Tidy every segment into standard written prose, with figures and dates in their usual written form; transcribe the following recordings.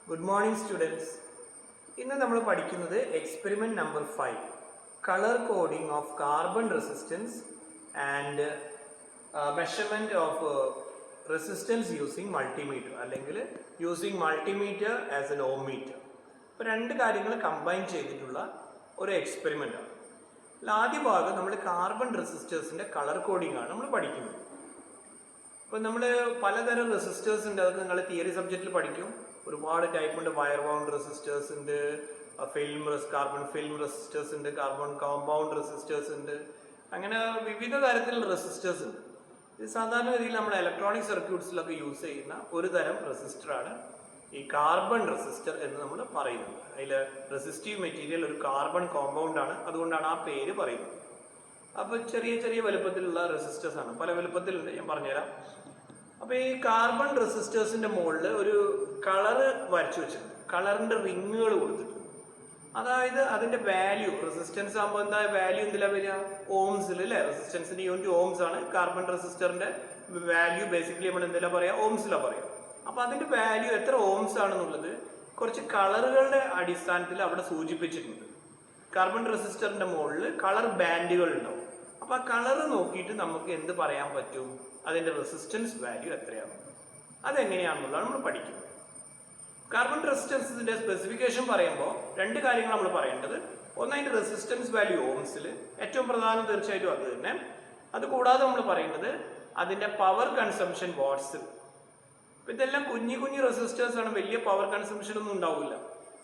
Good morning, students. ഇന്ന് നമ്മൾ പഠിക്കുന്നത് experiment number 5 colour coding of carbon resistance and measurement of resistance using multimeter അല്ലെങ്കിൽ using multimeter as an ohm meter. ഇപ്പോൾ രണ്ട് കാര്യങ്ങൾ combine ചെയ്തിട്ടുള്ള ഒരു എക്സ്പെരിമെൻ്റ് ആണ്. ആദ്യ ഭാഗം നമ്മൾ കാർബൺ റെസിസ്റ്റേഴ്സിൻ്റെ കളർ കോഡിംഗ് ആണ് നമ്മൾ പഠിക്കുന്നത്. ഇപ്പോൾ നമ്മൾ പലതരം റെസിസ്റ്റേഴ്സ് ഉണ്ട്, അത് നിങ്ങൾ തിയറി സബ്ജക്റ്റിൽ പഠിക്കും. ഒരുപാട് ടൈപ്പ് ഉണ്ട്. വയർ ബൗണ്ട് റെസിസ്റ്റേഴ്സ് ഉണ്ട്, കാർബൺ ഫിലിം റെസിസ്റ്റേഴ്സ് ഉണ്ട്, കാർബൺ കോമ്പൗണ്ട് റെസിസ്റ്റേഴ്സ് ഉണ്ട്, അങ്ങനെ വിവിധ തരത്തിലുള്ള റെസിസ്റ്റേഴ്സ് ഉണ്ട്. ഇത് സാധാരണ രീതിയിൽ നമ്മൾ ഇലക്ട്രോണിക് സർക്യൂട്ട്സിലൊക്കെ യൂസ് ചെയ്യുന്ന ഒരു തരം റെസിസ്റ്ററാണ് ഈ കാർബൺ റെസിസ്റ്റർ എന്ന് നമ്മൾ പറയുന്നത്. അതിൽ റെസിസ്റ്റീവ് മെറ്റീരിയൽ ഒരു കാർബൺ കോമ്പൗണ്ട് ആണ്, അതുകൊണ്ടാണ് ആ പേര് പറയുന്നത്. അപ്പോൾ ചെറിയ ചെറിയ വലുപ്പത്തിലുള്ള റെസിസ്റ്റേഴ്സ് ആണ്, പല വലുപ്പത്തിലുണ്ട്, ഞാൻ പറഞ്ഞുതരാം. അപ്പോൾ ഈ കാർബൺ റെസിസ്റ്റേഴ്സിൻ്റെ മുകളിൽ ഒരു കളറ് വരച്ചു വെച്ചിട്ടുണ്ട്, കളറിൻ്റെ റിങ്ങുകൾ കൊടുത്തിട്ടുണ്ട്. അതായത് അതിൻ്റെ വാല്യൂ, റെസിസ്റ്റൻസ് ആകുമ്പോൾ എന്താ വാല്യൂ എന്തിലാണ് വരിക? ഓംസിൽ അല്ലേ? റെസിസ്റ്റൻസിൻ്റെ യൂണിറ്റ് ഓംസ് ആണ്. കാർബൺ റെസിസ്റ്ററിൻ്റെ വാല്യൂ ബേസിക്കലി നമ്മൾ എന്തെല്ലാം പറയാം? ഓംസിലാണ് പറയാം. അപ്പോൾ അതിൻ്റെ വാല്യൂ എത്ര ഓംസ് ആണെന്നുള്ളത് കുറച്ച് കളറുകളുടെ അടിസ്ഥാനത്തിൽ അവിടെ സൂചിപ്പിച്ചിട്ടുണ്ട്. കാർബൺ റെസിസ്റ്ററിൻ്റെ മുകളിൽ കളർ ബാൻഡുകൾ ഉണ്ടാവും. അപ്പോൾ ആ കളറ് നോക്കിയിട്ട് നമുക്ക് എന്ത് പറയാൻ പറ്റും? അതിൻ്റെ റെസിസ്റ്റൻസ് വാല്യൂ എത്രയാണ്, അതെങ്ങനെയാണെന്നുള്ളതാണ് നമ്മൾ പഠിക്കുന്നത്. കാർബൺ റെസിസ്റ്റൻസിൻ്റെ സ്പെസിഫിക്കേഷൻ പറയുമ്പോൾ രണ്ട് കാര്യങ്ങൾ നമ്മൾ പറയേണ്ടത്. ഒന്ന്, അതിൻ്റെ റെസിസ്റ്റൻസ് വാല്യൂ ഓംസിൽ, ഏറ്റവും പ്രധാനം തീർച്ചയായിട്ടും അത് തന്നെ. അതുകൂടാതെ നമ്മൾ പറയേണ്ടത് അതിൻ്റെ പവർ കൺസംഷൻ വാട്ട്സിൽ. ഇപ്പം ഇതെല്ലാം കുഞ്ഞു കുഞ്ഞു റെസിസ്റ്റേഴ്സ് ആണ്, വലിയ പവർ കൺസംഷൻ ഒന്നും ഉണ്ടാവില്ല.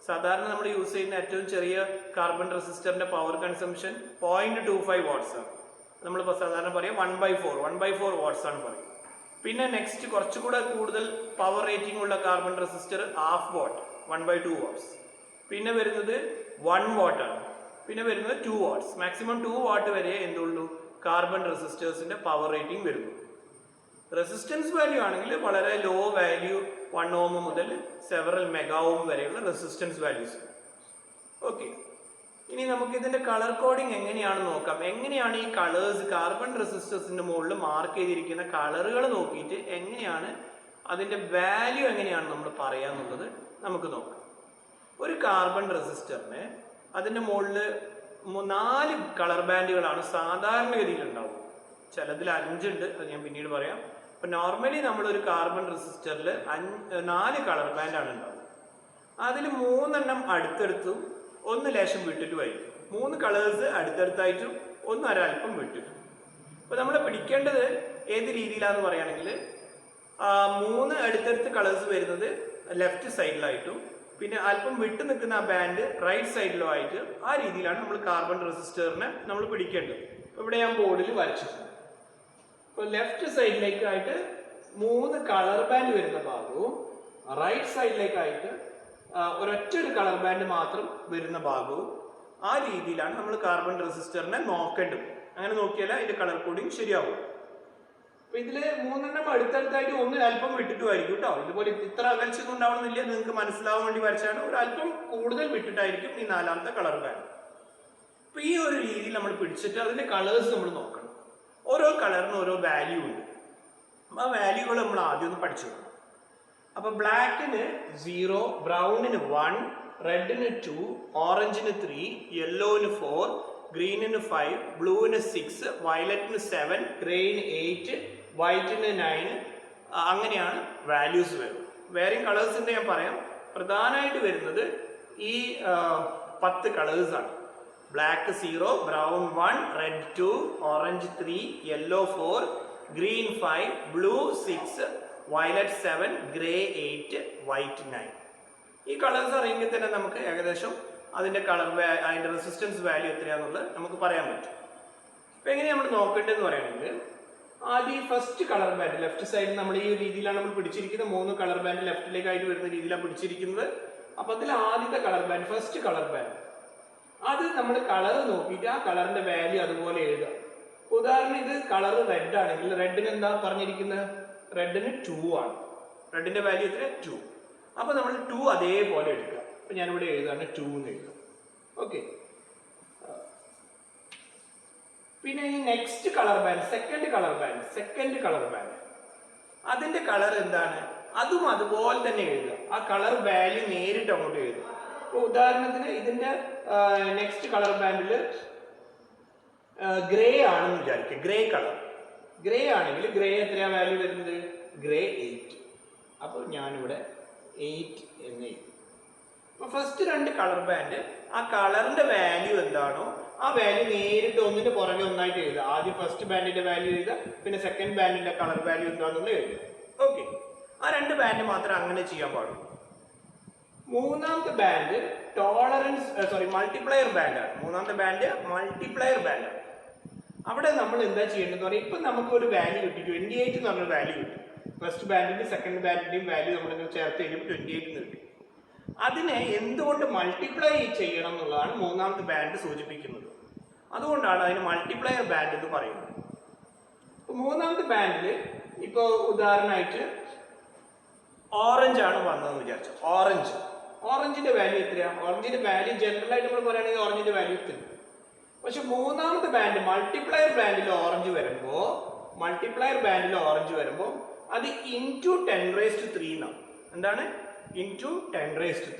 സാധാരണ നമ്മൾ യൂസ് ചെയ്യുന്ന ഏറ്റവും ചെറിയ കാർബൺ റെസിസ്റ്ററിന്റെ പവർ കൺസംഷൻ 0.25 വാട്ട്സ് ആണ്. നമ്മൾ സാധാരണ പറയാം 1/4 വാട്ട്സ് ആണ് പറയും. പിന്നെ നെക്സ്റ്റ് കുറച്ചുകൂടെ കൂടുതൽ പവർ റേറ്റിംഗ് ഉള്ള കാർബൺ റെസിസ്റ്റർ 1/2 വാട്ട്, 1/2 വാട്ട്സ്. പിന്നെ വരുന്നത് 1 വാട്ട് ആണ്. പിന്നെ വരുന്നത് 2 വാട്ട്സ്. മാക്സിമം 2 വാട്ട് വരെ എന്തുള്ളൂ കാർബൺ റെസിസ്റ്റേഴ്സിന്റെ പവർ റേറ്റിംഗ് വരുന്നു. റെസിസ്റ്റൻസ് വാല്യൂ ആണെങ്കിൽ വളരെ ലോ വാല്യൂ 1 ഓം മുതൽ സെവറൽ മെഗാ ഓം വരെയുള്ള റെസിസ്റ്റൻസ് വാല്യൂസ്. ഓക്കെ, ഇനി നമുക്ക് ഇതിന്റെ കളർ കോഡിംഗ് എങ്ങനെയാണെന്ന് നോക്കാം. എങ്ങനെയാണ് ഈ കളേഴ്സ് കാർബൺ റെസിസ്റ്റേഴ്സിന്റെ മുകളിൽ മാർക്ക് ചെയ്തിരിക്കുന്ന കളറുകൾ നോക്കിയിട്ട് എങ്ങനെയാണ് അതിന്റെ വാല്യൂ എങ്ങനെയാണ് നമ്മൾ പറയാന്നുള്ളത് നമുക്ക് നോക്കാം. ഒരു കാർബൺ റെസിസ്റ്ററിന് അതിന്റെ മുകളിൽ 4 കളർ ബാൻഡുകളാണ് സാധാരണഗതിയിൽ ഉണ്ടാവും. ചിലതിൽ 5 ഉണ്ട്, അത് ഞാൻ പിന്നീട് പറയാം. അപ്പൊ നോർമലി നമ്മളൊരു കാർബൺ റെസിസ്റ്ററിൽ 4 കളർ ബാൻഡാണ് ഉണ്ടാവുക. അതിൽ 3 അടുത്തടുത്തും 1 ലേശം വിട്ടിട്ടുമായിരിക്കും. 3 കളേഴ്സ് അടുത്തടുത്തായിട്ടും 1 ഒരൽപ്പം വിട്ടിട്ടും. അപ്പൊ നമ്മൾ പിടിക്കേണ്ടത് ഏത് രീതിയിലാന്ന് പറയുകയാണെങ്കിൽ 3 അടുത്തടുത്ത് കളേഴ്സ് വരുന്നത് ലെഫ്റ്റ് സൈഡിലായിട്ടും പിന്നെ അല്പം വിട്ടു നിൽക്കുന്ന ആ ബാൻഡ് റൈറ്റ് സൈഡിലോ ആയിട്ട്, ആ രീതിയിലാണ് നമ്മൾ കാർബൺ റെസിസ്റ്ററിനെ നമ്മൾ പിടിക്കേണ്ടത്. ഇവിടെ ഞാൻ ബോർഡിൽ വരച്ചിട്ടുണ്ട്. ഇപ്പോൾ ലെഫ്റ്റ് സൈഡിലേക്കായിട്ട് 3 കളർ ബാൻഡ് വരുന്ന ഭാഗവും റൈറ്റ് സൈഡിലേക്കായിട്ട് ഒരൊറ്റൊരു കളർ ബാൻഡ് മാത്രം വരുന്ന ഭാഗവും, ആ രീതിയിലാണ് നമ്മൾ കാർബൺ റെസിസ്റ്ററിനെ നോക്കേണ്ടത്. അങ്ങനെ നോക്കിയാൽ അതിന്റെ കളർ കോഡിങ് ശരിയാവും. അപ്പൊ ഇതില് 3 അടുത്തടുത്തായിട്ട് 1 അല്പം വിട്ടിട്ടുമായിരിക്കും കേട്ടോ. ഇതുപോലെ ഇത്ര അകൽച്ചൊന്നും ഉണ്ടാവണമെന്നില്ല, നിങ്ങൾക്ക് മനസ്സിലാവാൻ വേണ്ടി വരച്ചാണ്. ഒരു അല്പം കൂടുതൽ വിട്ടിട്ടായിരിക്കും ഈ 4ാമത്തെ കളർ ബാൻഡ്. അപ്പൊ ഈ ഒരു രീതിയിൽ നമ്മൾ പിടിച്ചിട്ട് അതിന്റെ കളേഴ്സ് നമ്മൾ നോക്കണം. ഓരോ കളറിന് ഓരോ വാല്യൂ ഉണ്ട്. ആ വാല്യൂകൾ നമ്മൾ ആദ്യം ഒന്ന് പഠിച്ചു നോക്കണം. അപ്പൊ ബ്ലാക്കിന് 0, ബ്രൗണിന് 1, റെഡിന് 2, ഓറഞ്ചിന് 3, യെല്ലോന് 4, ഗ്രീനിന് 5, ബ്ലൂവിന് 6, വയലറ്റിന് 7, ഗ്രേയിന് 8, വൈറ്റിന് 9. അങ്ങനെയാണ് വാല്യൂസ് വരുന്നത്. വേറെയും കളേഴ്സിന്റെ ഞാൻ പറയാം. പ്രധാനമായിട്ട് വരുന്നത് ഈ 10 കളേഴ്സാണ്. Black 0, brown 1, red 2, orange 3, yellow 4, green 5, blue 6, violet 7, grey 8, white 9. ഈ കളേഴ്സ് അറിയെങ്കിൽ തന്നെ നമുക്ക് ഏകദേശം അതിന്റെ അതിന്റെ റെസിസ്റ്റൻസ് വാല്യൂ എത്രയാണെന്നുള്ളത് നമുക്ക് പറയാൻ പറ്റും. അപ്പൊ എങ്ങനെയാണ് നമ്മൾ നോക്കേണ്ടതെന്ന് പറയുകയാണെങ്കിൽ ആദ്യം ഫസ്റ്റ് കളർ ബാൻഡ് ലെഫ്റ്റ് സൈഡിൽ നമ്മൾ ഈ രീതിയിലാണ് നമ്മൾ പിടിച്ചിരിക്കുന്നത്. 3 കളർ ബാൻഡ് ലെഫ്റ്റിലേക്കായിട്ട് വരുന്ന രീതിയിലാണ് പിടിച്ചിരിക്കുന്നത്. അപ്പൊ അതിൽ ആദ്യത്തെ colour band, first colour band, അത് നമ്മൾ കളർ നോക്കിയിട്ട് ആ കളറിന്റെ വാല്യൂ അതുപോലെ എഴുതാം. ഉദാഹരണം ഇത് കളർ റെഡ് ആണെങ്കിൽ റെഡിന് എന്താ പറഞ്ഞിരിക്കുന്നത്? റെഡിന് 2 ആണ്. റെഡിന്റെ വാല്യൂ എത്ര? 2. അപ്പൊ നമ്മൾ 2 അതേപോലെ എടുക്കുക. അപ്പൊ ഞാനിവിടെ എഴുതാണ് 2 എന്ന് എഴുതാം. ഓക്കെ, പിന്നെ ഈ next colour band, second colour band, അതിന്റെ കളർ എന്താണ്? അതും അതുപോലെ തന്നെ എഴുതുക. ആ കളർ വാല്യൂ നേരിട്ട് അങ്ങോട്ട് എഴുതും. ഇപ്പോൾ ഉദാഹരണത്തിന് ഇതിന്റെ നെക്സ്റ്റ് കളർ ബാൻഡിൽ ഗ്രേ ആണെന്ന് വിചാരിക്കുക. ഗ്രേ ആണെങ്കിൽ ഗ്രേ എത്രയാ വാല്യൂ വരുന്നത്? ഗ്രേ 8. അപ്പോൾ ഞാനിവിടെ 8 എന്ന് എഴുതും. അപ്പോൾ ഫസ്റ്റ് 2 കളർ ബാൻഡ് ആ കളറിന്റെ വാല്യൂ എന്താണോ ആ വാല്യൂ നേരിട്ട് ഒന്നിന്റെ പുറകെ ഒന്നായിട്ട് എഴുതുക. ആദ്യം ഫസ്റ്റ് ബാൻഡിന്റെ വാല്യൂ എഴുതുക, പിന്നെ സെക്കൻഡ് ബാൻഡിന്റെ കളർ വാല്യൂ എന്താണെന്ന് എഴുതുക. ഓക്കെ, ആ 2 ബാൻഡ് മാത്രം അങ്ങനെ ചെയ്യാൻ പാടുള്ളൂ. മൂന്നാമത്തെ ബാൻഡ് മൾട്ടിപ്ലയർ ബാൻഡാണ്. മൂന്നാമത്തെ ബാൻഡ് മൾട്ടിപ്ലയർ ബാൻഡാണ്. അവിടെ നമ്മൾ എന്താ ചെയ്യേണ്ടതെന്ന് പറഞ്ഞാൽ ഇപ്പം നമുക്ക് ഒരു വാല്യൂ കിട്ടി, 28 എന്ന് പറഞ്ഞൊരു വാല്യൂ കിട്ടി. ഫസ്റ്റ് ബാൻഡിന്റെയും സെക്കൻഡ് ബാൻഡിന്റെയും വാല്യൂ നമ്മൾ ചേർത്ത് കഴിയുമ്പോൾ 28 എന്ന് കിട്ടി. അതിനെ എന്തുകൊണ്ട് മൾട്ടിപ്ലൈ ചെയ്യണം എന്നുള്ളതാണ് മൂന്നാമത്തെ ബാൻഡ് സൂചിപ്പിക്കുന്നത്. അതുകൊണ്ടാണ് അതിന് മൾട്ടിപ്ലയർ ബാൻഡ് എന്ന് പറയുന്നത്. മൂന്നാമത്തെ ബാൻഡിൽ ഇപ്പോൾ ഉദാഹരണമായിട്ട് ഓറഞ്ച് ആണ് വന്നതെന്ന് വിചാരിച്ചു. ഓറഞ്ചിന്റെ വാല്യൂ എത്രയാ? ഓറഞ്ചിന്റെ വാല്യൂ ജനറൽ ആയിട്ട് നമ്മൾ പറയുകയാണെങ്കിൽ ഓറഞ്ചിന്റെ വാല്യൂ എത്തും. പക്ഷെ മൂന്നാമത്തെ ബാൻഡ് മൾട്ടിപ്ലയർ ബാൻഡിൽ ഓറഞ്ച് വരുമ്പോൾ അത് ഇൻറ്റു 10⁻³ എന്നാണ്. എന്താണ്? ഇൻറ്റു 10⁻³.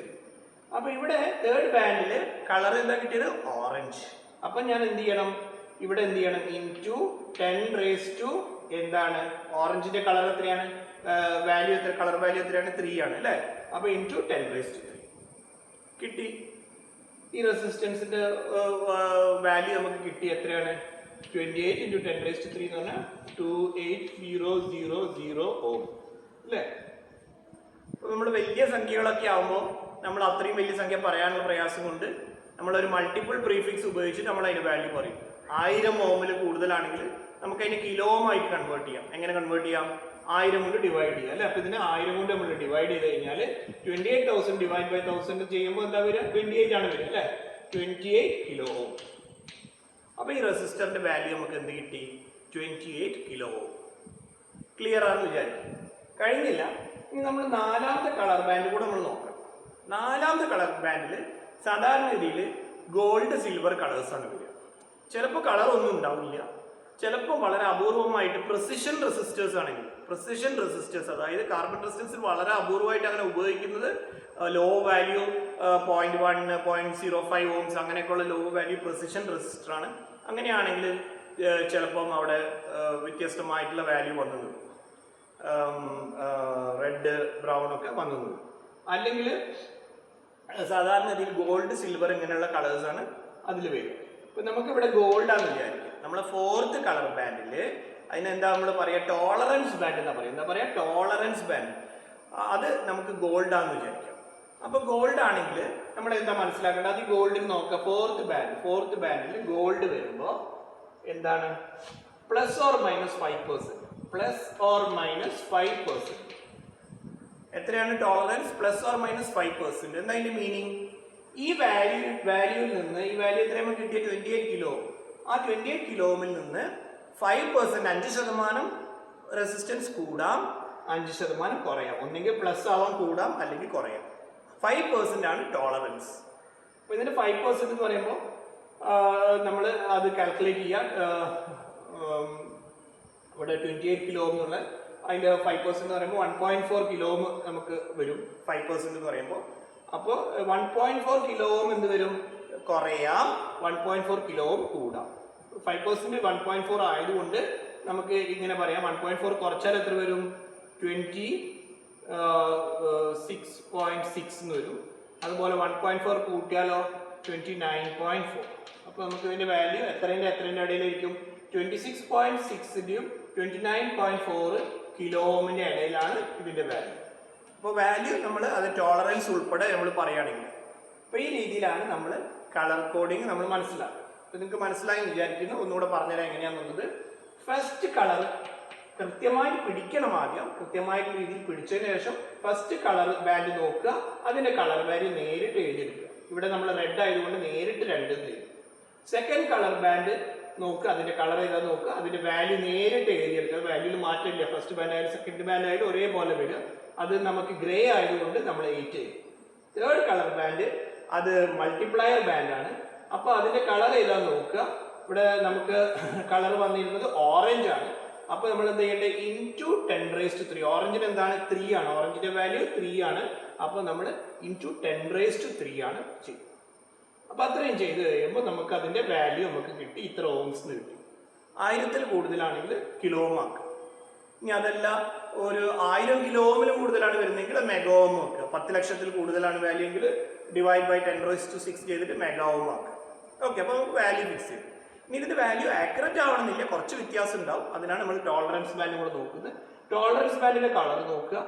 അപ്പൊ ഇവിടെ തേർഡ് ബാൻഡിൽ കളർ എന്താ കിട്ടിയത്? ഓറഞ്ച്. അപ്പൊ ഞാൻ എന്ത് ചെയ്യണം? ഇവിടെ എന്ത് ചെയ്യണം? ഇൻറ്റു 10⁻⁻, എന്താണ് ഓറഞ്ചിന്റെ കളർ എത്രയാണ്? വാല്യൂ എത്ര? കളർ വാല്യൂ എത്രയാണ്? 3 ആണ് അല്ലേ? അപ്പൊ ഇൻറ്റു 10⁻³ കിട്ടി. ഈ റെസിസ്റ്റൻസിന്റെ വാല്യൂ നമുക്ക് കിട്ടി. എത്രയാണ്? 28 × 10⁻³ എന്ന് പറഞ്ഞാൽ 28000 ഓം അല്ലേ? നമ്മൾ വലിയ സംഖ്യകളൊക്കെ ആകുമ്പോൾ നമ്മൾ അത്രയും വലിയ സംഖ്യ പറയാനുള്ള പ്രയാസം കൊണ്ട് നമ്മളൊരു മൾട്ടിപ്പിൾ പ്രീഫിക്സ് ഉപയോഗിച്ച് നമ്മൾ അതിന്റെ വാല്യൂ പറയും. 1000 ഓമിൽ കൂടുതലാണെങ്കിൽ നമുക്ക് അതിനെ കിലോമായിട്ട് കൺവേർട്ട് ചെയ്യാം. എങ്ങനെ കൺവേർട്ട് ചെയ്യാം? 1000 കൊണ്ട് ഡിവൈഡ് ചെയ്യാം അല്ലെ? അപ്പൊ ഇതിനെ 1000 കൊണ്ട് നമ്മൾ ഡിവൈഡ് ചെയ്ത് കഴിഞ്ഞാൽ 28,000 ഡിവൈഡ് ബൈ 1000 ചെയ്യുമ്പോൾ എന്താ വരിക? 28 ആണ് വരിക അല്ലെ? 28 കിലോ ഓം. അപ്പൊ ഈ റെസിസ്റ്ററിന്റെ വാല്യൂ നമുക്ക് എന്ത് കിട്ടി? 28 കിലോ ഓം. ക്ലിയർ ആണെന്ന് വിചാരിക്കും. കഴിഞ്ഞില്ല. ഇനി നമ്മൾ നാലാമത്തെ കളർ ബാൻഡ് കൂടെ നമ്മൾ നോക്കാം. നാലാമത്തെ കളർ ബാൻഡിൽ സാധാരണ രീതിയിൽ ഗോൾഡ്, സിൽവർ കളേഴ്സ് ആണ് വരിക. ചിലപ്പോൾ കളർ ഒന്നും ഉണ്ടാവില്ല, ചിലപ്പോൾ വളരെ അപൂർവമായിട്ട് പ്രിസിഷൻ റെസിസ്റ്റേഴ്സ് ആണെങ്കിൽ, പ്രിസിഷൻ റെസിസ്റ്റേഴ്സ് അതായത് കാർബൺ റെസിസ്റ്റൻസിൽ വളരെ അപൂർവമായിട്ട് അങ്ങനെ ഉപയോഗിക്കുന്നത് ലോ വാല്യൂ 0.1, 0.05 ഓംസ് അങ്ങനെയൊക്കെയുള്ള ലോ വാല്യൂ പ്രിസിഷൻ റെസിസ്റ്റർ ആണ്. അങ്ങനെയാണെങ്കിൽ ചിലപ്പം അവിടെ വ്യത്യസ്തമായിട്ടുള്ള വാല്യൂ വന്നു, റെഡ്, ബ്രൗൺ ഒക്കെ വന്നു. അല്ലെങ്കിൽ സാധാരണ രീതിയിൽ ഗോൾഡ്, സിൽവർ ഇങ്ങനെയുള്ള കളേഴ്സാണ് അതിൽ വരും. ഇപ്പം നമുക്കിവിടെ ഗോൾഡാന്ന് വിചാരിക്കും. നമ്മളെ ഫോർത്ത് കളർ ബാൻഡിൽ അതിനെന്താ നമ്മൾ പറയുക? ടോളറൻസ് ബാൻഡ് എന്നാ പറയുക. എന്താ പറയുക? Tolerance band. അത് നമുക്ക് ഗോൾഡാന്ന് വിചാരിക്കാം. അപ്പൊ ഗോൾഡ് ആണെങ്കിൽ നമ്മൾ എന്താ മനസ്സിലാക്കേണ്ടത്? അത് ഈ ഗോൾഡിൽ നോക്കുക. ഫോർത്ത് ബാൻഡിൽ ഗോൾഡ് വരുമ്പോൾ എന്താണ്? +or-5%. +or-5%. എത്രയാണ് ടോളറൻസ്? +or-5%. എന്താ അതിന്റെ മീനിങ്? ഈ വാല്യൂവിൽ നിന്ന് ഈ വാല്യൂ എത്രയാണ് കിട്ടിയ? 28 കിലോ. ആ 28 കിലോമിൽ നിന്ന് 5%, 5% റെസിസ്റ്റൻസ് കൂടാം, 5% കുറയാം. ഒന്നെങ്കിൽ പ്ലസ് ആവാൻ കൂടാം, അല്ലെങ്കിൽ കുറയാം. 5% ആണ് ടോളറൻസ്. അപ്പൊ ഇതിന്റെ 5% എന്ന് പറയുമ്പോൾ നമ്മൾ അത് കാൽക്കുലേറ്റ് ചെയ്യാം. ഇവിടെ 28 കിലോ എന്നുള്ള അതിന്റെ 5% എന്ന് പറയുമ്പോൾ 1.4 കിലോ നമുക്ക് വരും. 5% എന്ന് പറയുമ്പോൾ അപ്പോൾ 1.4 കിലോ എന്ത് വരും? കുറയാം. 1.4 കിലോ കൂടാം. 5% 1.4 ആയതുകൊണ്ട് നമുക്ക് ഇങ്ങനെ പറയാം. 1.4 കുറച്ചാൽ എത്ര വരും? 26.6 എന്ന് വരും. അതുപോലെ 1.4 കൂട്ടിയാലോ? 29.4. അപ്പോൾ നമുക്ക് ഇതിന്റെ വാല്യൂ എത്രേന്റെ ഇടയിലായിരിക്കും? 26.6ന്റെയും 29.4 കിലോമിന്റെ ഇടയിലാണ് ഇതിന്റെ വാല്യൂ. അപ്പോൾ വാല്യൂ നമ്മൾ അത് ടോളറൻസ് ഉൾപ്പെടെ നമ്മൾ പറയുകയാണെങ്കിൽ അപ്പോൾ ഈ രീതിയിലാണ് നമ്മൾ കളർ കോഡിങ് നമ്മൾ മനസ്സിലാക്കുക. അപ്പോൾ നിങ്ങൾക്ക് മനസ്സിലായി വിചാരിക്കുന്നു. ഒന്നുകൂടെ പറഞ്ഞുതരാം എങ്ങനെയാണെന്നുള്ളത്. ഫസ്റ്റ് കളർ കൃത്യമായിട്ട് പിടിക്കണം. ആദ്യം കൃത്യമായിട്ടുള്ള രീതിയിൽ പിടിച്ചതിന് ശേഷം ഫസ്റ്റ് കളർ ബാൻഡ് നോക്കുക, അതിന്റെ കളർ വാല്യൂ നേരിട്ട് എഴുതിയെടുക്കുക. ഇവിടെ നമ്മൾ റെഡ് ആയതുകൊണ്ട് നേരിട്ട് 2 എഴുതും. സെക്കൻഡ് കളർ ബാൻഡ് നോക്കുക, അതിന്റെ കളർ ഏതാ നോക്കുക, അതിന്റെ വാല്യൂ നേരിട്ട് എഴുതിയെടുക്കുക. വാല്യൂയിൽ മാറ്റമില്ല. ഫസ്റ്റ് ബാൻഡ് ആയാലും സെക്കൻഡ് ബാൻഡ് ആയാലും ഒരേപോലെ വരിക. അത് നമുക്ക് ഗ്രേ ആയതുകൊണ്ട് നമ്മൾ 8 ചെയ്യും. തേർഡ് കളർ ബാൻഡ് അത് മൾട്ടിപ്ലയർ ബാൻഡ് ആണ്. അപ്പൊ അതിന്റെ കളർ ഏതാന്ന് നോക്കുക. ഇവിടെ നമുക്ക് കളർ വന്നിരുന്നത് ഓറഞ്ച് ആണ്. അപ്പൊ നമ്മൾ എന്ത് ചെയ്യേണ്ടത്? ഇൻറ്റു 10⁻³ ഓറഞ്ചിന് എന്താണ്? 3 ആണ്. ഓറഞ്ചിന്റെ വാല്യൂ 3 ആണ്. അപ്പോൾ നമ്മൾ ഇൻറ്റു 10⁻³ ആണ് ചെയ്യും. അപ്പോൾ അത്രയും ചെയ്ത് കഴിയുമ്പോൾ നമുക്ക് അതിൻ്റെ വാല്യൂ നമുക്ക് കിട്ടി, ഇത്ര ഓംസ് കിട്ടി. 1000-ൽ കൂടുതലാണെങ്കിൽ കിലോ ഓം ആക്കുക. ഇനി അതല്ല ഒരു 1000 കിലോ ഓമിലും കൂടുതലാണ് വരുന്നതെങ്കിൽ മെഗാ ഓം ആക്കുക. 10 ലക്ഷത്തിൽ കൂടുതലാണ് വാല്യൂ എങ്കിൽ ഡിവൈഡ് ബൈ 10⁻⁶ ചെയ്തിട്ട് മെഗാ ഓം ആക്കുക. ഓക്കെ, അപ്പോൾ നമുക്ക് വാല്യൂ ഫിക്സ് ചെയ്യും. ഇനി ഇതിൻ്റെ വാല്യൂ ആക്യുറേറ്റ് ആവണമെന്നില്ല, കുറച്ച് വ്യത്യാസം ഉണ്ടാവും. അതിനാണ് നമ്മൾ ടോളറൻസ് ബാൻഡ് കൂടെ നോക്കുന്നത്. ടോളറൻസ് ബാൻഡിൻ്റെ കളർ നോക്കുക.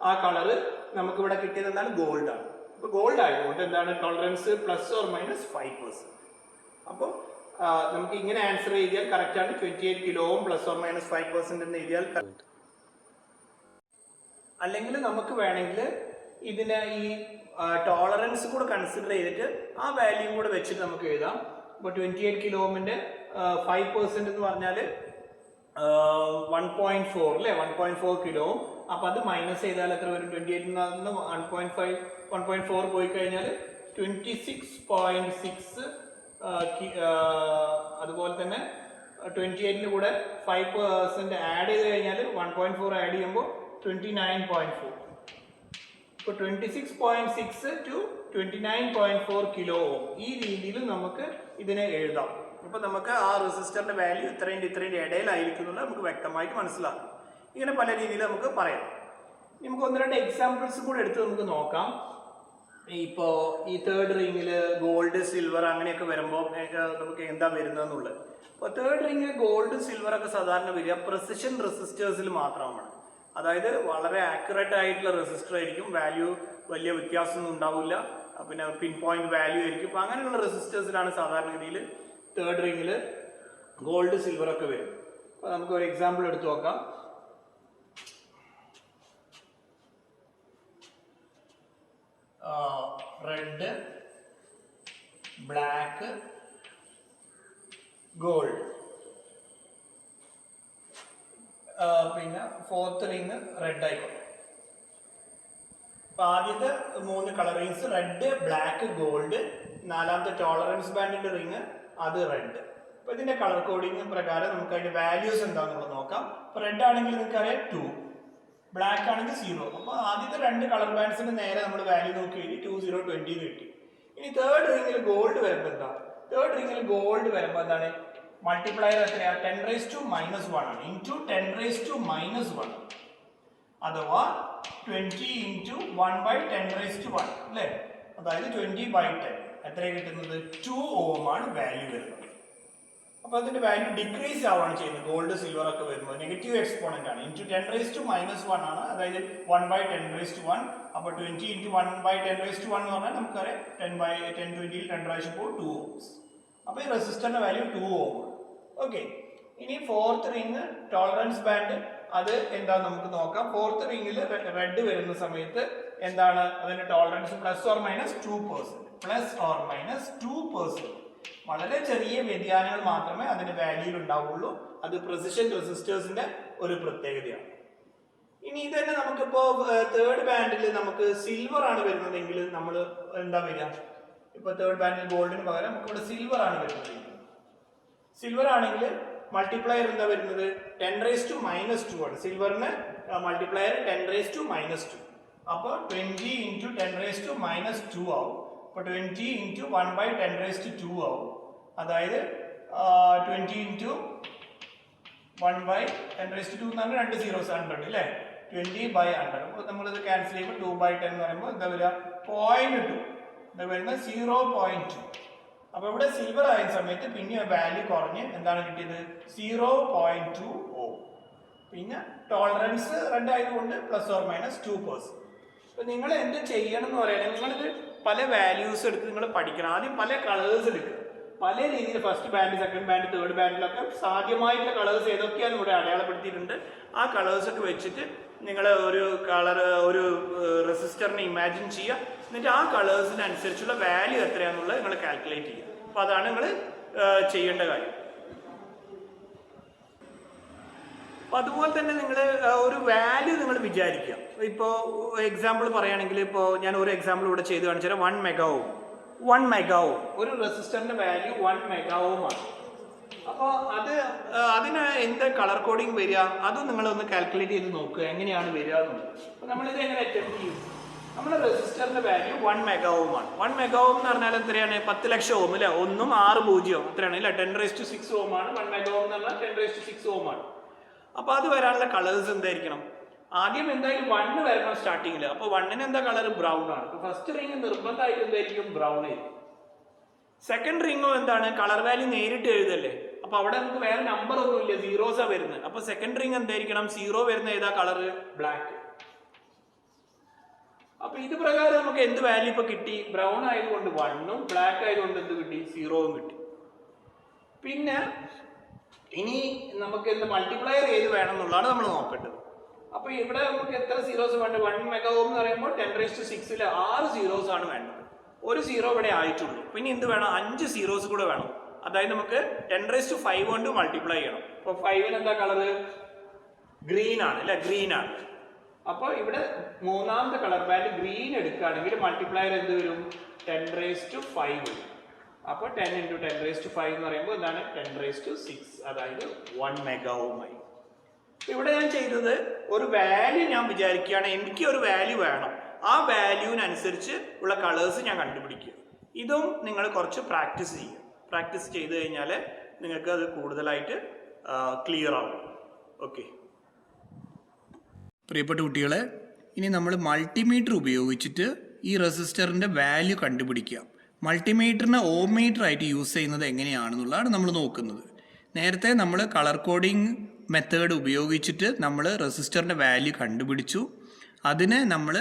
ആ കളറ് നമുക്കിവിടെ കിട്ടിയത് എന്താണ്? ഗോൾഡാണ്. അപ്പോൾ ഗോൾഡ് ആയതുകൊണ്ട് എന്താണ് ടോളറൻസ് ±5%. അപ്പോൾ നമുക്ക് ഇങ്ങനെ ആൻസർ ചെയ്താൽ കറക്റ്റാണ്. 28 കിലോ ഓം ±5% എന്ന് എഴുതിയാൽ. അല്ലെങ്കിൽ നമുക്ക് വേണമെങ്കിൽ ഇതിനെ ഈ ടോളറൻസ് കൂടെ കൺസിഡർ ചെയ്തിട്ട് ആ വാല്യൂ കൂടെ വെച്ചിട്ട് നമുക്ക് എഴുതാം. ഇപ്പോൾ 28 കിലോ ഓമിൻ്റെ 5% എന്ന് പറഞ്ഞാൽ 1.4 അല്ലേ, 1.4 കിലോ ഓം. അപ്പോൾ അത് മൈനസ് ചെയ്താൽ എത്ര വരും? 28 1.4 പോയി കഴിഞ്ഞാൽ 26.6. അതുപോലെ തന്നെ 28-ന് കൂടെ 5% ആഡ് ചെയ്ത് കഴിഞ്ഞാൽ 1.4 ആഡ് ചെയ്യുമ്പോൾ 29.4. ഇപ്പോൾ 26.6 to 29.4 കിലോ ഓം ഈ രീതിയിൽ നമുക്ക് ഇതിനെ എഴുതാം. അപ്പോൾ നമുക്ക് ആ റെസിസ്റ്ററിന്റെ വാല്യൂ ഇത്രയും ഇടയിലായിരിക്കും എന്നുള്ളത് നമുക്ക് വ്യക്തമായിട്ട് മനസ്സിലാക്കും. ഇങ്ങനെ പല രീതിയിൽ നമുക്ക് പറയാം. നമുക്ക് 1-2 എക്സാമ്പിൾസ് കൂടെ എടുത്ത് നമുക്ക് നോക്കാം. ഇപ്പോൾ ഈ 3rd റിങ്ങിൽ ഗോൾഡ് സിൽവർ അങ്ങനെയൊക്കെ വരുമ്പോൾ നമുക്ക് എന്താ വരുന്നതെന്നുള്ളത്. അപ്പോൾ 3rd റിങ്ങിൽ ഗോൾഡ് സിൽവർ ഒക്കെ സാധാരണ വരിക പ്രിസിഷൻ റെസിസ്റ്റേഴ്സിൽ മാത്രമാണ്. അതായത് വളരെ ആക്യുറേറ്റ് ആയിട്ടുള്ള റെസിസ്റ്റർ ആയിരിക്കും, വാല്യൂ വലിയ വ്യത്യാസമൊന്നും ഉണ്ടാവില്ല, പിന്നെ പിൻ പോയിന്റ് വാല്യൂ ആയിരിക്കും. അപ്പോൾ അങ്ങനെയുള്ള റെസിസ്റ്റേഴ്സിലാണ് സാധാരണഗതിയിൽ 3rd റിങ്ങിൽ ഗോൾഡ് സിൽവർ ഒക്കെ വരും. അപ്പോൾ നമുക്ക് ഒരു എക്സാമ്പിൾ എടുത്ത് നോക്കാം. Red, black, gold. പിന്നെ 4th റിങ് റെഡ് ആയിക്കോട്ടെ. അപ്പൊ ആദ്യത്തെ 3 കളറിങ്സ് റെഡ്, ബ്ലാക്ക്, ഗോൾഡ്. 4ാമത്തെ ടോളറൻസ് ബാൻഡിന്റെ റിങ് അത് റെഡ്. അപ്പൊ ഇതിന്റെ കളർ കോഡിങ് പ്രകാരം നമുക്ക് അതിന്റെ വാല്യൂസ് എന്താണെന്നുള്ളത് നോക്കാം. ഇപ്പൊ റെഡ് ആണെങ്കിൽ നിങ്ങൾക്കറിയാം 2, ബ്ലാക്ക് ആണെങ്കിൽ 0. അപ്പൊ ആദ്യത്തെ 2 കളർ ബാൻഡ്സിന് നേരെ നമ്മൾ വാല്യൂ നോക്കി 2, 0, 20 കിട്ടി. ഇനി 3rd റിങ്ങിൽ ഗോൾഡ് വരുമ്പോൾ എന്താ? 3rd റിങ്ങിൽ ഗോൾഡ് വരുമ്പോൾ എന്താണ്? മൾട്ടിപ്ലയർ എത്രയാ? 10⁻⁻1 ആണ്. ഇൻറ്റു 10⁻⁻1 അഥവാ 20 ഇൻറ്റു 1/10⁻1 അല്ലേ? അതായത് 20/10 എത്രയാണ് കിട്ടുന്നത്? 2 ഓം ആണ് വാല്യൂ വരുന്നത്. അപ്പോൾ അതിന്റെ വാല്യൂ ഡിക്രീസ് ആവാണ് ചെയ്യുന്നത്. ഗോൾഡ് സിൽവർ ഒക്കെ വരുമ്പോൾ നെഗറ്റീവ് എക്സ്പോണന്റ് ആണ്. ഇൻറ്റു 10⁻⁻1 ആണ്, അതായത് 1/10⁻1. അപ്പോൾ 20 ഇൻറ്റു 1/10⁻1 എന്ന് പറഞ്ഞാൽ നമുക്കറിയാം 10 20 2 പ്രാവശ്യം പോകും 2 ഓംസ്. അപ്പോൾ ഈ റെസിസ്റ്ററിന്റെ വാല്യൂ 2 ഓം ആണ്. ഓക്കെ, ഇനി 4th റിങ് ടോളറൻസ് ബാൻഡ് അത് എന്താന്ന് നമുക്ക് നോക്കാം. 4th റിങ്ങിൽ റെഡ് വരുന്ന സമയത്ത് എന്താണ് അതിന്റെ ടോളറൻസ്? +or-2%. വളരെ ചെറിയ വ്യതിയാനങ്ങൾ മാത്രമേ അതിന്റെ വാല്യൂയിൽ ഉണ്ടാവുള്ളൂ. അത് പ്രിസിഷൻ റെസിസ്റ്റേഴ്സിന്റെ ഒരു പ്രത്യേകതയാണ്. ഇനി ഇത് തന്നെ നമുക്കിപ്പോ 3rd ബാൻഡിൽ നമുക്ക് സിൽവർ ആണ് വരുന്നതെങ്കിൽ നമ്മൾ എന്താ വരിക? ഇപ്പൊ 3rd ബാൻഡിൽ ഗോൾഡിന് പകരം നമുക്ക് ഇവിടെ സിൽവർ ആണ് വരുന്നത്. സിൽവർ ആണെങ്കിൽ മൾട്ടിപ്ലയർ എന്താ വരുന്നത്? 10⁻⁻2 ആണ്. സിൽവറിന് മൾട്ടിപ്ലയർ 10⁻⁻2. അപ്പോൾ 20 ഇൻറ്റു 10⁻⁻2 ആവും. അപ്പോൾ 20 ഇൻറ്റു 1/10⁻2 ആവും. അതായത് 20 ഇൻറ്റു 1/10⁻2 എന്ന് പറഞ്ഞാൽ 2 zeros 100 അല്ലേ? 20/100. അപ്പോൾ നമ്മളിത് ക്യാൻസൽ ചെയ്യുമ്പോൾ 2/10 എന്ന് പറയുമ്പോൾ എന്താ വരിക? 0.2. എന്താ വരുന്നത്? 0.2. അപ്പോൾ ഇവിടെ സിൽവർ ആയ സമയത്ത് പിന്നെ വാല്യൂ കുറഞ്ഞ് എന്താണ് കിട്ടിയത്? 0.2 ഓം. പിന്നെ ടോളറൻസ് റെഡ് ആയതുകൊണ്ട് +or-2%. അപ്പോൾ നിങ്ങൾ എന്ത് ചെയ്യണം എന്ന് പറയുന്നത്, നിങ്ങളിത് പല വാല്യൂസ് എടുത്ത് നിങ്ങൾ പഠിക്കണം. ആദ്യം പല കളേഴ്സ് എടുക്കുക. പല രീതിയിൽ first band, second band, 3rd ബാൻഡിലൊക്കെ സാധ്യമായിട്ടുള്ള കളേഴ്സ് ഏതൊക്കെയാണെന്ന് ഇവിടെ അടയാളപ്പെടുത്തിയിട്ടുണ്ട്. ആ കളേഴ്സൊക്കെ വെച്ചിട്ട് നിങ്ങൾ ഒരു റെസിസ്റ്ററിനെ ഇമാജിൻ ചെയ്യുക. എന്നിട്ട് ആ കളേഴ്സിനനുസരിച്ചുള്ള വാല്യൂ എത്രയാണെന്നുള്ളത് നിങ്ങൾ കാൽക്കുലേറ്റ് ചെയ്യുക. അപ്പോൾ അതാണ് നിങ്ങൾ ചെയ്യേണ്ട കാര്യം. അപ്പോൾ അതുപോലെ തന്നെ നിങ്ങൾ ഒരു വാല്യൂ നിങ്ങൾ വിചാരിക്കുക. ഇപ്പോൾ എക്സാമ്പിൾ പറയുകയാണെങ്കിൽ ഇപ്പോൾ ഞാൻ ഒരു എക്സാമ്പിൾ ഇവിടെ ചെയ്ത് കാണിച്ചാൽ 1 മെഗാ ഓം. 1 മെഗാ ഓം ഒരു റെസിസ്റ്ററിന്റെ വാല്യൂ 1 മെഗാ ഓം ആണ്. അപ്പോൾ അതിന് എന്ത് കളർ കോഡിങ് വരിക അതും നിങ്ങളൊന്ന് കാൽക്കുലേറ്റ് ചെയ്ത് നോക്കുക എങ്ങനെയാണ് വരിക എന്നുള്ളത്. അപ്പോൾ നമ്മളിത് എങ്ങനെ അറ്റംപ്റ്റ് ചെയ്യും? നമ്മുടെ റെസിസ്റ്ററിന്റെ വാല്യൂ 1 മെഗാ ഓം ആണ്. 1 മെഗാ ഓം എന്ന് പറഞ്ഞാൽ എത്രയാണ്? 10 ലക്ഷം ഓം അല്ലെ, 1.6 അത്രയാണ് അല്ലെ, 10⁻6 ഓം ആണ്. 1 മെഗാ ഓം എന്ന് പറഞ്ഞാൽ 10�6 ഓം ആണ്. അപ്പൊ അത് വരാനുള്ള കളേഴ്സ് എന്തായിരിക്കണം? ആദ്യം എന്തായാലും 1 വരണം സ്റ്റാർട്ടിങ്ങിൽ. അപ്പൊ 1ന് എന്താ കളർ? ബ്രൗൺ ആണ്. അപ്പൊ ഫസ്റ്റ് റിംഗ് നിർബന്ധമായിട്ട് എന്തായിരിക്കും? ബ്രൗൺ ആയിരിക്കും. സെക്കൻഡ് റിംഗും എന്താണ്? കളർ വാല്യൂ നേരിട്ട് എഴുതല്ലേ, അപ്പൊ അവിടെ നമുക്ക് വേറെ നമ്പർ ഒന്നുമില്ല, സീറോസാ വരുന്നത്. അപ്പൊ സെക്കൻഡ് റിംഗ് എന്തായിരിക്കണം? 0 വരുന്ന ഏതാ കളർ? ബ്ലാക്ക്. അപ്പൊ ഇത് പ്രകാരം നമുക്ക് എന്ത് വാല്യൂ ഇപ്പൊ കിട്ടി? ബ്രൗൺ ആയതുകൊണ്ട് 1ഉം ബ്ലാക്ക് ആയതുകൊണ്ട് എന്ത് കിട്ടി? 0ഉം കിട്ടി. പിന്നെ ഇനി നമുക്ക് എന്ത് മൾട്ടിപ്ലയർ ഏത് വേണം എന്നുള്ളതാണ് നമ്മൾ നോക്കേണ്ടത്. അപ്പൊ ഇവിടെ നമുക്ക് എത്ര സീറോസ് വേണ്ടത്? 1 മെഗാ ഓം എന്ന് പറയുമ്പോൾ 10⁻6 6 സീറോസ് ആണ് വേണ്ടത്. ഒരു സീറോ ഇവിടെ ആയിട്ടുള്ളൂ. പിന്നെ എന്ത് വേണം? 5 സീറോസ് കൂടെ വേണം. അതായത് നമുക്ക് 10⁵5 കൊണ്ട് മൾട്ടിപ്ലൈ ചെയ്യണം. അപ്പൊ 5ന് എന്താ കളറ്? ഗ്രീൻ ആണ് അല്ലെ, ഗ്രീൻ ആണ്. അപ്പൊ ഇവിടെ മൂന്നാമത്തെ കളർ ബാൻഡ് ഗ്രീൻ എടുക്കുകയാണെങ്കിൽ മൾട്ടിപ്ലയർ എന്ത് വരും? 10⁵5 വരും. അപ്പൊ 10 × 10⁵5 എന്ന് പറയുമ്പോൾ എന്താണ്? 10⁶, അതായത് 1 മെഗാ ഓം ആയി. ഇവിടെ ഞാൻ ചെയ്തത് ഒരു വാല്യൂ ഞാൻ വിചാരിക്കുകയാണ്, എനിക്ക് ഒരു വാല്യൂ വേണം, ആ വാല്യൂവിനനുസരിച്ച് ഉള്ള കളേഴ്സ് ഞാൻ കണ്ടുപിടിക്കുക. ഇതും നിങ്ങൾ കുറച്ച് പ്രാക്ടീസ് ചെയ്യുക. പ്രാക്ടീസ് ചെയ്ത് കഴിഞ്ഞാൽ നിങ്ങൾക്ക് അത് കൂടുതലായിട്ട് ക്ലിയർ ആവും. ഓക്കെ, പ്രിയപ്പെട്ട കുട്ടികളെ, ഇനി നമ്മൾ മൾട്ടിമീറ്റർ ഉപയോഗിച്ചിട്ട് ഈ റെസിസ്റ്ററിൻ്റെ വാല്യൂ കണ്ടുപിടിക്കുക. മൾട്ടിമീറ്ററിനെ ഓം മീറ്റർ ആയിട്ട് യൂസ് ചെയ്യുന്നത് എങ്ങനെയാണെന്നുള്ളതാണ് നമ്മൾ നോക്കുന്നത്. നേരത്തെ നമ്മൾ കളർ കോഡിങ് മെത്തേഡ് ഉപയോഗിച്ചിട്ട് നമ്മൾ റെസിസ്റ്ററിൻ്റെ വാല്യൂ കണ്ടുപിടിച്ചു. അതിന് നമ്മൾ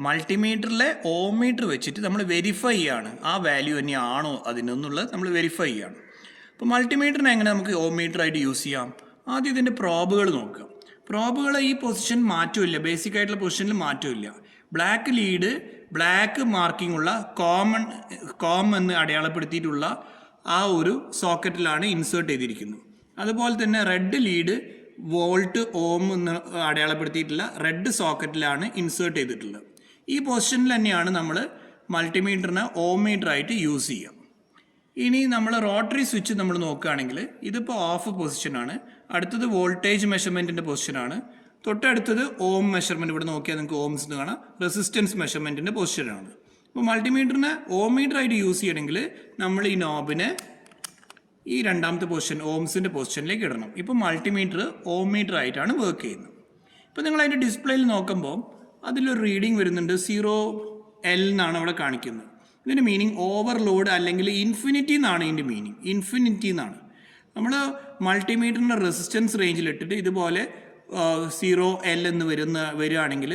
മൾട്ടിമീറ്ററിലെ ഓം മീറ്റർ വെച്ചിട്ട് നമ്മൾ വെരിഫൈ ചെയ്യാണ്, ആ വാല്യൂ തന്നെയാണോ അതിനെന്നുള്ളത് നമ്മൾ വെരിഫൈ ചെയ്യാണ്. അപ്പോൾ മൾട്ടിമീറ്ററിനെ എങ്ങനെ നമുക്ക് ഓം മീറ്റർ ആയിട്ട് യൂസ് ചെയ്യാം? ആദ്യം ഇതിൻ്റെ പ്രോബുകൾ നോക്കുക. പ്രോബുകൾ ഈ പൊസിഷൻ മാറ്റമില്ല, ബേസിക് ആയിട്ടുള്ള പൊസിഷനിൽ മാറ്റമില്ല. ബ്ലാക്ക് ലീഡ് ബ്ലാക്ക് മാർക്കിംഗ് ഉള്ള കോം എന്ന് അടയാളപ്പെടുത്തിയിട്ടുള്ള ആ ഒരു സോക്കറ്റിലാണ് ഇൻസേർട്ട് ചെയ്തിരിക്കുന്നത്. അതുപോലെ തന്നെ റെഡ് ലീഡ് വോൾട്ട് ഓം എന്ന് അടയാളപ്പെടുത്തിയിട്ടുള്ള റെഡ് സോക്കറ്റിലാണ് ഇൻസേർട്ട് ചെയ്തിട്ടുള്ളത്. ഈ പൊസിഷനിൽ തന്നെയാണ് നമ്മൾ മൾട്ടിമീറ്ററിനെ ഓം മീറ്റർ ആയിട്ട് യൂസ് ചെയ്യുക. ഇനി നമ്മൾ റോട്ടറി സ്വിച്ച് നമ്മൾ നോക്കുകയാണെങ്കിൽ ഇതിപ്പോൾ ഓഫ് പൊസിഷനാണ്. അടുത്തത് വോൾട്ടേജ് മെഷർമെൻറ്റിൻ്റെ പൊസിഷനാണ്. തൊട്ടടുത്തത് ഓം മെഷർമെൻറ്റ്, ഇവിടെ നോക്കിയാൽ നിങ്ങൾക്ക് ഓംസ് എന്ന് കാണാം. റെസിസ്റ്റൻസ് മെഷർമെൻറ്റിൻ്റെ പൊസിഷനാണ്. അപ്പോൾ മൾട്ടിമീറ്ററിനെ ഓം മീറ്റർ ആയിട്ട് യൂസ് ചെയ്യണമെങ്കിൽ നമ്മൾ ഈ നോബിനെ ഈ രണ്ടാമത്തെ പൊസിഷൻ ഓംസിൻ്റെ പൊസിഷനിലേക്ക് ഇടണം. ഇപ്പോൾ മൾട്ടിമീറ്റർ ഓം മീറ്റർ ആയിട്ടാണ് വർക്ക് ചെയ്യുന്നത്. ഇപ്പോൾ നിങ്ങൾ അതിൻ്റെ ഡിസ്പ്ലേയിൽ നോക്കുമ്പോൾ അതിലൊരു റീഡിങ് വരുന്നുണ്ട്, 0L എന്നാണ് അവിടെ കാണിക്കുന്നത്. ഇതിൻ്റെ മീനിങ് ഓവർലോഡ് അല്ലെങ്കിൽ ഇൻഫിനിറ്റി എന്നാണ് ഇതിൻ്റെ മീനിങ്. ഇൻഫിനിറ്റി എന്നാണ്. നമ്മൾ മൾട്ടിമീറ്ററിൻ്റെ റെസിസ്റ്റൻസ് റേഞ്ചിലിട്ടിട്ട് ഇതുപോലെ 0L എന്ന് വരികയാണെങ്കിൽ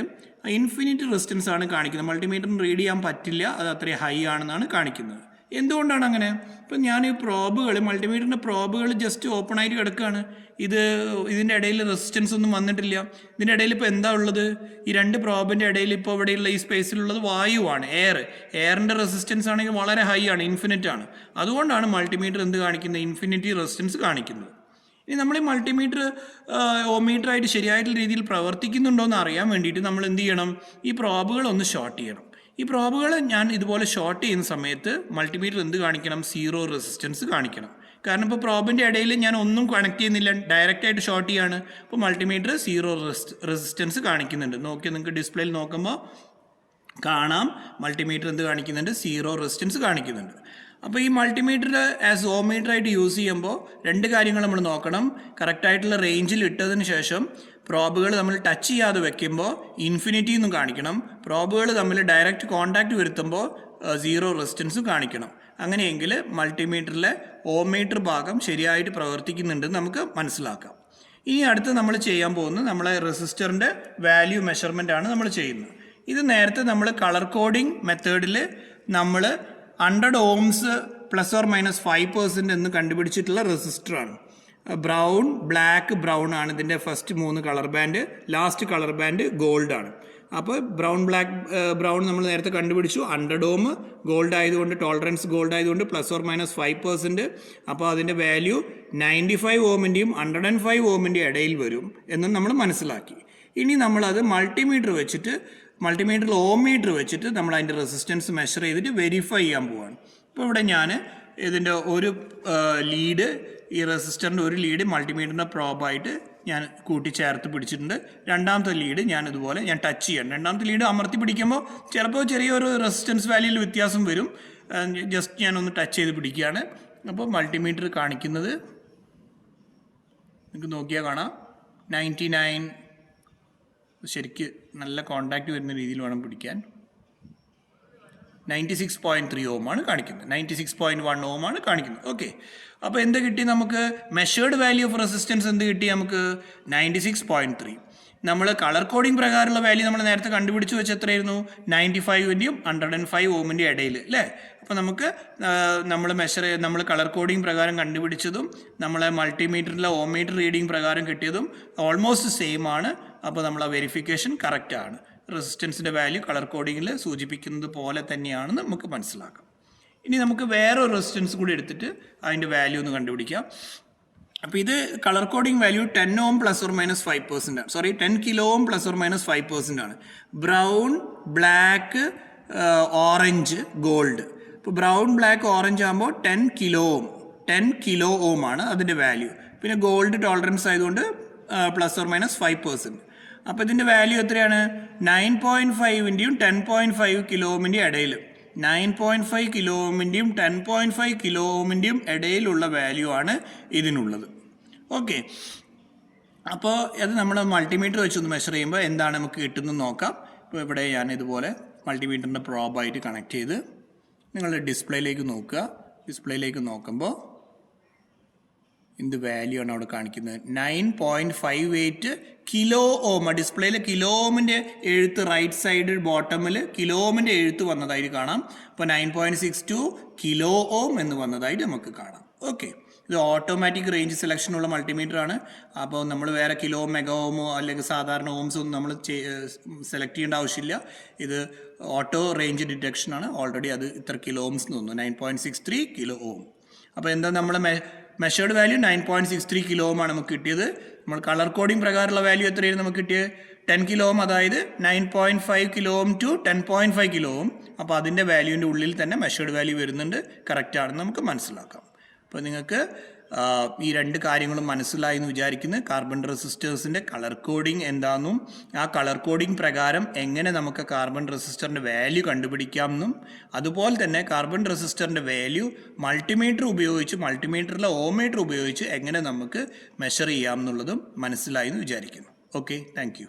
ഇൻഫിനിറ്റി റെസിസ്റ്റൻസ് ആണ് കാണിക്കുന്നത്. മൾട്ടിമീറ്ററിന് റീഡ് ചെയ്യാൻ പറ്റില്ല, അത് അത്രയും ഹൈ ആണെന്നാണ് കാണിക്കുന്നത്. എന്തുകൊണ്ടാണ് അങ്ങനെ? ഇപ്പം ഞാൻ ഈ പ്രോബുകൾ, മൾട്ടിമീറ്ററിൻ്റെ പ്രോബുകൾ ജസ്റ്റ് ഓപ്പൺ ആയിട്ട് കിടക്കുകയാണ്. ഇതിൻ്റെ ഇടയിൽ റെസിസ്റ്റൻസ് ഒന്നും വന്നിട്ടില്ല. ഇതിൻ്റെ ഇടയിൽ ഇപ്പോൾ എന്താ ഉള്ളത്? ഈ രണ്ട് പ്രോബിൻ്റെ ഇടയിൽ ഇപ്പോൾ ഇവിടെയുള്ള ഈ സ്പേസിലുള്ളത് വായുവാണ്, എയറിൻ്റെ റെസിസ്റ്റൻസ് ആണെങ്കിൽ വളരെ ഹൈ ആണ്, ഇൻഫിനിറ്റ് ആണ്. അതുകൊണ്ടാണ് മൾട്ടിമീറ്റർ എന്ത് കാണിക്കുന്നത്? ഇൻഫിനിറ്റി റെസിസ്റ്റൻസ് കാണിക്കുന്നത്. ഇനി നമ്മൾ ഈ മൾട്ടിമീറ്റർ ഓം മീറ്റർ ആയിട്ട് ശരിയായിട്ടുള്ള രീതിയിൽ പ്രവർത്തിക്കുന്നുണ്ടോ എന്ന് അറിയാൻ വേണ്ടിയിട്ട് നമ്മൾ എന്ത് ചെയ്യണം? ഈ പ്രോബുകൾ ഒന്ന് ഷോർട്ട് ചെയ്യണം. ഈ പ്രോബുകൾ ഞാൻ ഇതുപോലെ ഷോർട്ട് ചെയ്യുന്ന സമയത്ത് മൾട്ടിമീറ്റർ എന്ത് കാണിക്കണം? 0 റെസിസ്റ്റൻസ് കാണിക്കണം. കാരണം ഇപ്പോൾ പ്രോബിൻ്റെ ഇടയിൽ ഞാൻ ഒന്നും കണക്ട് ചെയ്യുന്നില്ല, ഡയറക്റ്റായിട്ട് ഷോർട്ട് ചെയ്യാണ്. അപ്പോൾ മൾട്ടിമീറ്റർ 0 റെസിസ്റ്റൻസ് കാണിക്കുന്നുണ്ട്. നോക്കി നിങ്ങൾക്ക് ഡിസ്പ്ലേയിൽ നോക്കുമ്പോൾ കാണാം, മൾട്ടിമീറ്റർ എന്ത് കാണിക്കുന്നുണ്ട്? 0 റെസിസ്റ്റൻസ് കാണിക്കുന്നുണ്ട്. അപ്പോൾ ഈ മൾട്ടിമീറ്റർ ആസ് ഓം മീറ്റർ ആയിട്ട് യൂസ് ചെയ്യുമ്പോൾ രണ്ട് കാര്യങ്ങൾ നമ്മൾ നോക്കണം. കറക്റ്റായിട്ടുള്ള റേഞ്ചിൽ ഇട്ടതിന് ശേഷം പ്രോബുകൾ നമ്മൾ ടച്ച് ചെയ്യാതെ വെക്കുമ്പോൾ ഇൻഫിനിറ്റി എന്നും കാണിക്കണം. പ്രോബുകൾ തമ്മിൽ ഡയറക്റ്റ് കോൺടാക്റ്റ് വരുത്തുമ്പോൾ 0 റെസിസ്റ്റൻസും കാണിക്കണം. അങ്ങനെയെങ്കിൽ മൾട്ടിമീറ്ററിലെ ഓം മീറ്റർ ഭാഗം ശരിയായിട്ട് പ്രവർത്തിക്കുന്നുണ്ടെന്ന് നമുക്ക് മനസ്സിലാക്കാം. ഇനി അടുത്ത് നമ്മൾ ചെയ്യാൻ പോകുന്നത് നമ്മളെ റെസിസ്റ്ററിൻ്റെ വാല്യൂ മെഷർമെൻ്റ് ആണ് നമ്മൾ ചെയ്യുന്നത്. ഇത് നേരത്തെ നമ്മൾ കളർ കോഡിംഗ് മെത്തേഡിൽ നമ്മൾ 100 ഓംസ് ±5% എന്ന് കണ്ടുപിടിച്ചിട്ടുള്ള റെസിസ്റ്ററാണ്. ബ്രൗൺ, ബ്ലാക്ക്, ബ്രൗൺ ആണ് ഇതിൻ്റെ first 3 colour band. Last colour band gold ആണ്. അപ്പോൾ ബ്രൗൺ നമ്മൾ നേരത്തെ കണ്ടുപിടിച്ചു. 100 ഓം ഗോൾഡ് ആയതുകൊണ്ട്, ടോളറൻസ് ഗോൾഡ് ആയതുകൊണ്ട് +or-5%. അപ്പോൾ അതിൻ്റെ വാല്യൂ 95 ഓമിൻ്റെയും 105 ഓമിൻ്റെയും ഇടയിൽ വരും എന്ന് നമ്മൾ മനസ്സിലാക്കി. ഇനി നമ്മളത് മൾട്ടിമീറ്ററിൽ ഓം മീറ്റർ വെച്ചിട്ട് നമ്മൾ അതിൻ്റെ റെസിസ്റ്റൻസ് മെഷർ ചെയ്തിട്ട് വെരിഫൈ ചെയ്യാൻ പോവാണ്. ഇപ്പോൾ ഇവിടെ ഞാൻ ഇതിൻ്റെ ഒരു ലീഡ്, ഈ റെസിസ്റ്ററിൻ്റെ ഒരു ലീഡ് മൾട്ടിമീറ്ററിൻ്റെ പ്രോബായിട്ട് ഞാൻ കൂട്ടിച്ചേർത്ത് പിടിച്ചിട്ടുണ്ട്. രണ്ടാമത്തെ ലീഡ് ഞാനിതുപോലെ ഞാൻ ടച്ച് ചെയ്യണം. രണ്ടാമത്തെ ലീഡ് അമർത്തി പിടിക്കുമ്പോൾ ചിലപ്പോൾ ചെറിയൊരു റെസിസ്റ്റൻസ് വാല്യൂയിൽ വ്യത്യാസം വരും. ജസ്റ്റ് ഞാനൊന്ന് ടച്ച് ചെയ്ത് പിടിക്കുകയാണ്. അപ്പോൾ മൾട്ടിമീറ്റർ കാണിക്കുന്നത് നിങ്ങൾക്ക് നോക്കിയാൽ കാണാം 99. ശരിക്ക് നല്ല കോണ്ടാക്റ്റ് വരുന്ന രീതിയിൽ വേണം പിടിക്കാൻ. 96.3 ഓം ആണ് കാണിക്കുന്നത്. 96.1 ഓം ആണ് കാണിക്കുന്നത്. ഓക്കെ, അപ്പോൾ എന്ത് കിട്ടി നമുക്ക്? മെഷേർഡ് വാല്യൂ ഓഫ് റെസിസ്റ്റൻസ് എന്ത് കിട്ടി നമുക്ക്? 96.3. നമ്മൾ കളർ കോഡിംഗ് പ്രകാരമുള്ള വാല്യൂ നമ്മൾ നേരത്തെ കണ്ടുപിടിച്ച് വെച്ച് എത്രയായിരുന്നു? 95-ൻ്റെയും 105 ഓമിൻ്റെയും ഇടയിൽ അല്ലേ? അപ്പോൾ നമുക്ക് നമ്മൾ കളർ കോഡിംഗ് പ്രകാരം കണ്ടുപിടിച്ചതും നമ്മളെ മൾട്ടിമീറ്ററിലെ ഓമീറ്റർ റീഡിംഗ് പ്രകാരം കിട്ടിയതും ഓൾമോസ്റ്റ് സെയിം ആണ്. അപ്പോൾ നമ്മളെ വെരിഫിക്കേഷൻ കറക്റ്റ് ആണ്. റെസിസ്റ്റൻസിൻ്റെ വാല്യൂ കളർ കോഡിങ്ങിൽ സൂചിപ്പിക്കുന്നത് പോലെ തന്നെയാണെന്ന് നമുക്ക് മനസ്സിലാക്കാം. ഇനി നമുക്ക് വേറൊരു റെസിസ്റ്റൻസ് കൂടി എടുത്തിട്ട് അതിൻ്റെ വാല്യൂ ഒന്ന് കണ്ടുപിടിക്കാം. അപ്പോൾ ഇത് കളർ കോഡിംഗ് വാല്യൂ 10 ഓം ±5% ആണ്. 10 കിലോ ഓം ±5% ആണ്. Brown, black, orange, gold. ഇപ്പോൾ ബ്രൗൺ, ബ്ലാക്ക്, ഓറഞ്ച് ആകുമ്പോൾ 10 കിലോ ഓം ആണ് അതിൻ്റെ വാല്യൂ. പിന്നെ ഗോൾഡ് ടോളറൻസ് ആയതുകൊണ്ട് ±5%. അപ്പോൾ ഇതിൻ്റെ വാല്യൂ എത്രയാണ്? 9.5-ൻ്റെയും 10.5 കിലോ ഓമിൻ്റെയും ഇടയിൽ. 9.5 കിലോ ഓമിൻ്റെയും 10.5 കിലോ ഓമിൻ്റെയും ഇടയിലുള്ള വാല്യൂ ആണ് ഇതിനുള്ളത്. ഓക്കെ, അപ്പോൾ അത് നമ്മൾ മൾട്ടിമീറ്റർ വെച്ചൊന്ന് മെഷർ ചെയ്യുമ്പോൾ എന്താണ് നമുക്ക് കിട്ടുന്നത് നോക്കാം. ഇപ്പോൾ ഇവിടെ ഞാൻ ഇതുപോലെ മൾട്ടിമീറ്ററിൻ്റെ പ്രോബായിട്ട് കണക്ട് ചെയ്ത് നിങ്ങളുടെ ഡിസ്പ്ലേയിലേക്ക് നോക്കുക. ഡിസ്പ്ലേയിലേക്ക് നോക്കുമ്പോൾ എന്ത് വാല്യൂ ആണ് അവിടെ കാണിക്കുന്നത്? 9.58 കിലോ ഓം. ഡിസ്പ്ലേയിൽ കിലോ ഓമിൻ്റെ എഴുത്ത് റൈറ്റ് സൈഡ് ബോട്ടമിൽ കിലോ ഓമിൻ്റെ എഴുത്ത് വന്നതായിട്ട് കാണാം. അപ്പോൾ 9.62 കിലോ ഓം എന്ന് വന്നതായിട്ട് നമുക്ക് കാണാം. ഓക്കെ, ഇത് ഓട്ടോമാറ്റിക് റേഞ്ച് സെലക്ഷനുള്ള മൾട്ടിമീറ്റർ ആണ്. അപ്പോൾ നമ്മൾ വേറെ കിലോ മെഗാ ഓമോ അല്ലെങ്കിൽ സാധാരണ ഓംസോ ഒന്നും നമ്മൾ സെലക്ട് ചെയ്യേണ്ട ആവശ്യമില്ല. ഇത് ഓട്ടോ റേഞ്ച് ഡിറ്റക്ഷൻ ആണ്. ഓൾറെഡി അത് ഇത്ര കിലോ ഓംസ് എന്ന് തോന്നുന്നു, 9.63 കിലോ ഓം. അപ്പോൾ എന്താ നമ്മൾ മെഷേർഡ് വാല്യൂ 9.63 കിലോ ഓം ആണ് നമുക്ക് കിട്ടിയത്. നമ്മൾ കളർ കോഡിംഗ് പ്രകാരമുള്ള വാല്യൂ എത്രയാണ് നമുക്ക് കിട്ടിയത്? 10 കിലോ ഓം, അതായത് 9.5 kilo ohm to 10.5 kilo ohm. അപ്പോൾ അതിൻ്റെ വാല്യൂവിൻ്റെ ഉള്ളിൽ തന്നെ മെഷേർഡ് വാല്യൂ വരുന്നുണ്ട്. കറക്റ്റ് ആണെന്ന് നമുക്ക് മനസ്സിലാക്കാം. അപ്പോൾ നിങ്ങൾക്ക് ഈ രണ്ട് കാര്യങ്ങളും മനസ്സിലായി എന്ന് വിചാരിക്കുന്നു. കാർബൺ റെസിസ്റ്റേഴ്സിൻ്റെ കളർ കോഡിംഗ് എന്താണെന്നും ആ കളർ കോഡിംഗ് പ്രകാരം എങ്ങനെ നമുക്ക് കാർബൺ റെസിസ്റ്ററിൻ്റെ വാല്യൂ കണ്ടുപിടിക്കാമെന്നും അതുപോലെ തന്നെ കാർബൺ റെസിസ്റ്ററിൻ്റെ വാല്യൂ മൾട്ടിമീറ്റർ ഉപയോഗിച്ച് മൾട്ടിമീറ്ററിലെ ഓമീറ്റർ ഉപയോഗിച്ച് എങ്ങനെ നമുക്ക് മെഷർ ചെയ്യാമെന്നുള്ളതും മനസ്സിലായി എന്ന് വിചാരിക്കുന്നു. Okay, thank you.